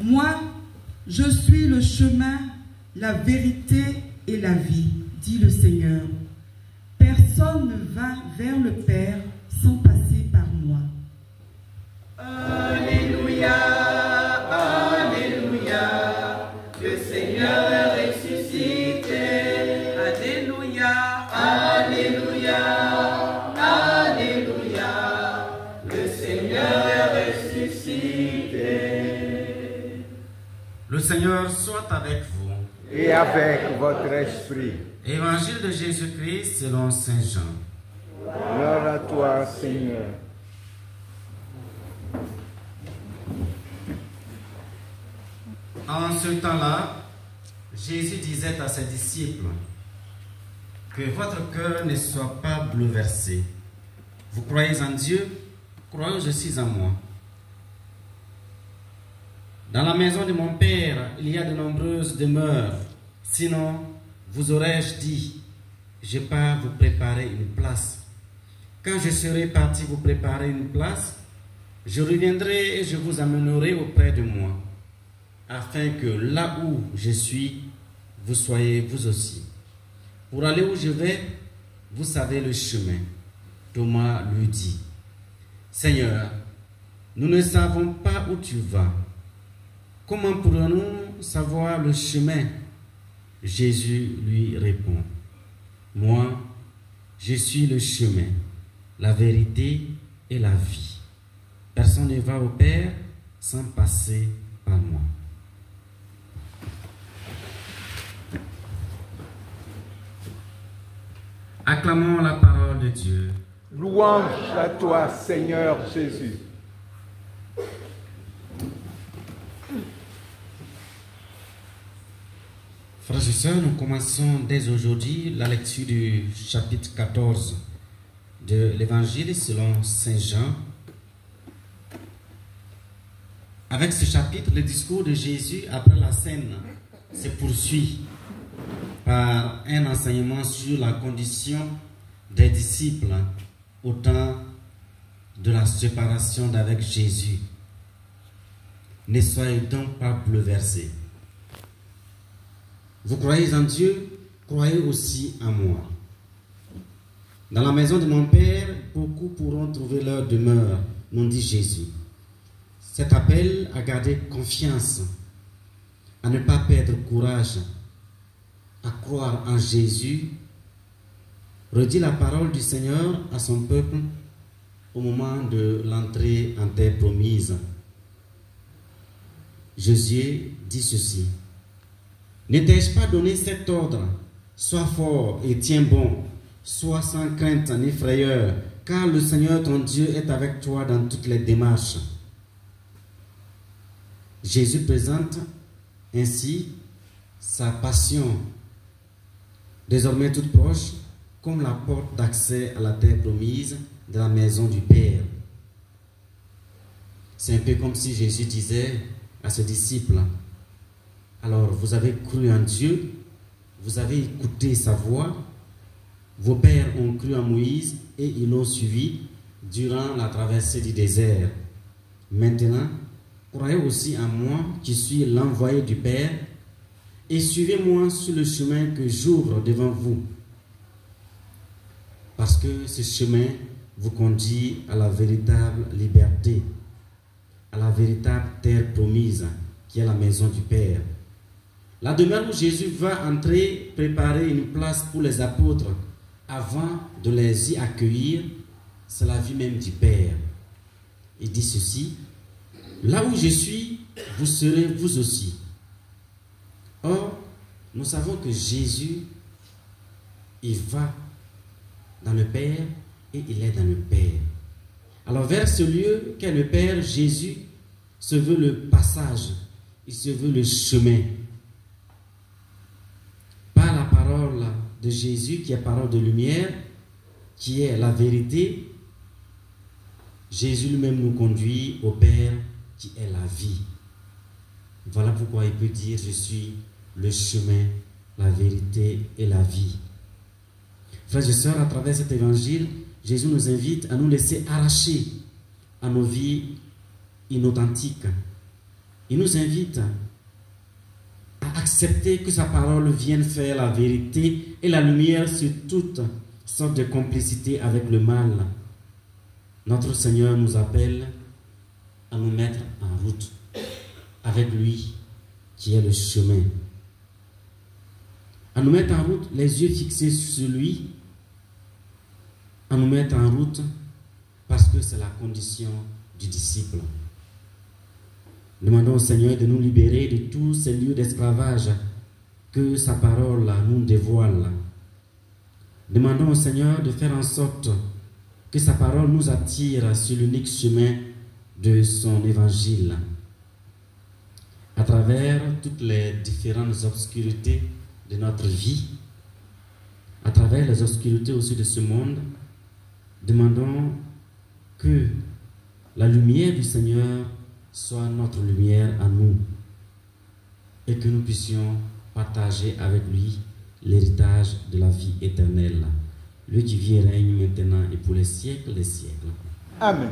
Moi, je suis le chemin, la vérité et la vie, dit le Seigneur. Personne ne va vers le Père sans passer par moi. Alléluia, Alléluia, le Seigneur est ressuscité. Alléluia, Alléluia, Alléluia, le Seigneur est ressuscité. Le Seigneur soit avec vous. Et avec votre esprit. Évangile de Jésus-Christ selon Saint Jean. Gloire à toi, Seigneur. En ce temps-là, Jésus disait à ses disciples, que votre cœur ne soit pas bouleversé. Vous croyez en Dieu, croyez aussi en moi. Dans la maison de mon Père, il y a de nombreuses demeures. Sinon, vous aurais-je dit, je pars vous préparer une place. Quand je serai parti vous préparer une place, je reviendrai et je vous amènerai auprès de moi, afin que là où je suis, vous soyez vous aussi. Pour aller où je vais, vous savez le chemin. Thomas lui dit, Seigneur, nous ne savons pas où tu vas. Comment pourrons-nous savoir le chemin? Jésus lui répond, moi, je suis le chemin, la vérité et la vie. Personne ne va au Père sans passer par moi. Acclamons la parole de Dieu. Louange à toi, Seigneur Jésus. Frères et sœurs, nous commençons dès aujourd'hui la lecture du chapitre 14 de l'Évangile selon Saint Jean. Avec ce chapitre, le discours de Jésus après la scène se poursuit par un enseignement sur la condition des disciples au temps de la séparation d'avec Jésus. Ne soyez donc pas bouleversés. Vous croyez en Dieu, croyez aussi en moi. Dans la maison de mon Père, beaucoup pourront trouver leur demeure, nous dit Jésus. Cet appel à garder confiance, à ne pas perdre courage, à croire en Jésus, redit la parole du Seigneur à son peuple au moment de l'entrée en terre promise. Josué dit ceci. Ne t'ai-je pas donné cet ordre? Sois fort et tiens bon, sois sans crainte ni frayeur, car le Seigneur ton Dieu est avec toi dans toutes les démarches. Jésus présente ainsi sa passion, désormais toute proche, comme la porte d'accès à la terre promise de la maison du Père. C'est un peu comme si Jésus disait à ses disciples, alors vous avez cru en Dieu, vous avez écouté sa voix, vos pères ont cru en Moïse et ils l'ont suivi durant la traversée du désert. Maintenant, croyez aussi en moi qui suis l'envoyé du Père et suivez-moi sur le chemin que j'ouvre devant vous. Parce que ce chemin vous conduit à la véritable liberté, à la véritable terre promise qui est la maison du Père. La demeure où Jésus va entrer, préparer une place pour les apôtres avant de les y accueillir, c'est la vie même du Père. Il dit ceci, là où je suis, vous serez vous aussi. Or, nous savons que Jésus, il va dans le Père et il est dans le Père. Alors vers ce lieu qu'est le Père, Jésus se veut le passage, il se veut le chemin. Par la parole de Jésus qui est parole de lumière, qui est la vérité, Jésus lui-même nous conduit au Père qui est la vie. Voilà pourquoi il peut dire je suis le chemin, la vérité et la vie. Frères et sœurs, à travers cet évangile, Jésus nous invite à nous laisser arracher à nos vies inauthentiques, Il nous invite à accepter que sa parole vienne faire la vérité et la lumière sur toute sorte de complicité avec le mal. Notre Seigneur nous appelle à nous mettre en route avec lui qui est le chemin. À nous mettre en route les yeux fixés sur lui, à nous mettre en route parce que c'est la condition du disciple. Demandons au Seigneur de nous libérer de tous ces lieux d'esclavage que sa parole nous dévoile. Demandons au Seigneur de faire en sorte que sa parole nous attire sur l'unique chemin de son évangile. À travers toutes les différentes obscurités de notre vie, à travers les obscurités aussi de ce monde, demandons que la lumière du Seigneur soit notre lumière à nous et que nous puissions partager avec lui l'héritage de la vie éternelle. Lui qui vit et règne maintenant et pour les siècles des siècles. Amen.